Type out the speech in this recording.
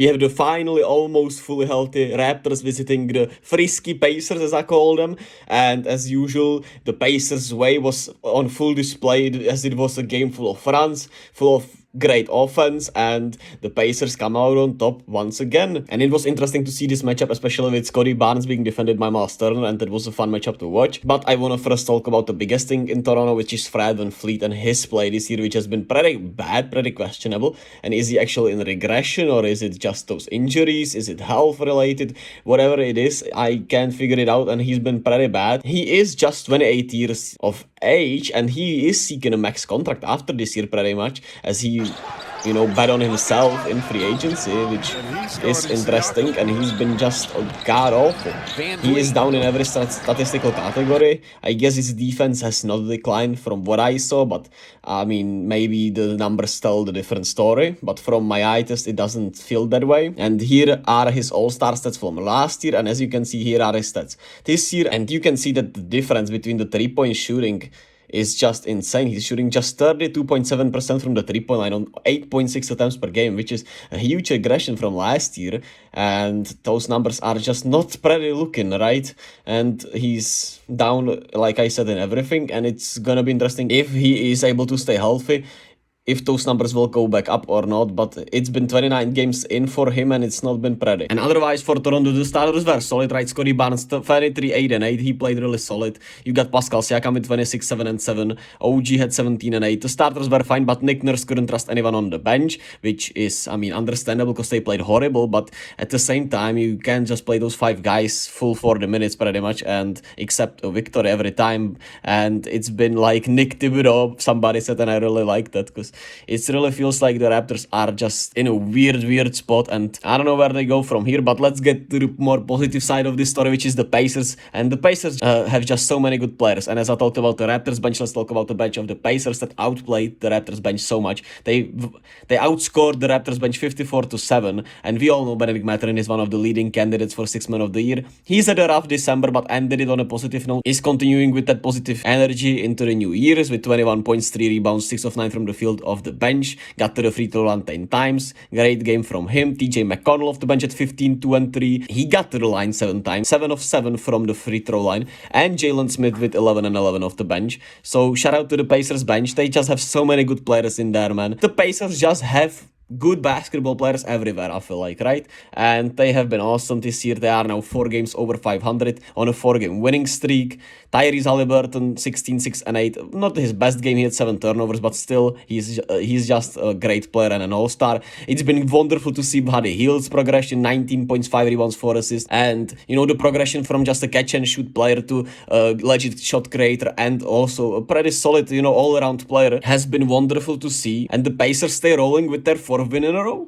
We have the finally almost fully healthy Raptors visiting the Frisky Pacers, as I call them. And as usual, the Pacers' way was on full display, as it was a game full of runs, full of great offense, and the Pacers come out on top once again. And it was interesting to see this matchup, especially with Scotty Barnes being defended by Miles Turner, and that was a fun matchup to watch. But I want to first talk about the biggest thing in Toronto, which is Fred Van Vleet and his play this year, which has been pretty bad, pretty questionable. And is he actually in regression, or is it just those injuries? Is it health related? Whatever it is, I can't figure it out, and he's been pretty bad. He is just 28 years of age, and he is seeking a max contract after this year pretty much, as he bet on himself in free agency, which is interesting, and he's been just god awful. He is down in every statistical category. I guess his defense has not declined from what I saw, but I mean, maybe the numbers tell the different story, but from my eye test, it doesn't feel that way. And here are his all-star stats from last year, and as you can see, here are his stats this year, and you can see that the difference between the three-point shooting is just insane. He's shooting just 32.7% from the three-point line on 8.6 attempts per game, which is a huge regression from last year. And those numbers are just not pretty looking, right? And he's down, like I said, in everything. And it's gonna be interesting if he is able to stay healthy, if those numbers will go back up or not, but it's been 29 games in for him and it's not been pretty. And otherwise for Toronto, the starters were solid, right? Scotty Barnes, 23, 8 and 8, he played really solid. You got Pascal Siakam with 26, 7 and 7. OG had 17 and 8. The starters were fine, but Nick Nurse couldn't trust anyone on the bench, which is, I mean, understandable because they played horrible, but at the same time, you can't just play those 5 guys full 40 minutes pretty much and accept a victory every time. And it's been like Nick Thibodeau, somebody said, and I really like that because it really feels like the Raptors are just in a weird spot, and I don't know where they go from here. But let's get to the more positive side of this story, which is the Pacers. And the Pacers have just so many good players. And as I talked about the Raptors bench, let's talk about the bench of the Pacers that outplayed the Raptors bench so much. They outscored the Raptors bench 54-7, and we all know Benedict Mathurin is one of the leading candidates for Sixth Man of the Year. He's had a rough December, but ended it on a positive note. He's continuing with that positive energy into the new years with 21 points, 3 rebounds, 6 of 9 from the field of the bench, got to the free throw line 10 times. Great game from him. TJ McConnell off the bench at 15, 2 and 3. He got to the line 7 times, 7 of 7 from the free throw line. And Jalen Smith with 11 and 11 off the bench. So shout out to the Pacers bench. They just have so many good players in there, man. The Pacers just have good basketball players everywhere, I feel like, right? And they have been awesome this year. They are now 4 games over 500 on a 4-game winning streak. Tyrese Haliburton, 16, 6 and 8. Not his best game, he had 7 turnovers, but still, he's just a great player and an all-star. It's been wonderful to see Buddy Hield's progression, 19 points, 5 rebounds, 4 assists. And, the progression from just a catch-and-shoot player to a legit shot creator and also a pretty solid, all-around player has been wonderful to see. And the Pacers stay rolling with their 4th win in a row.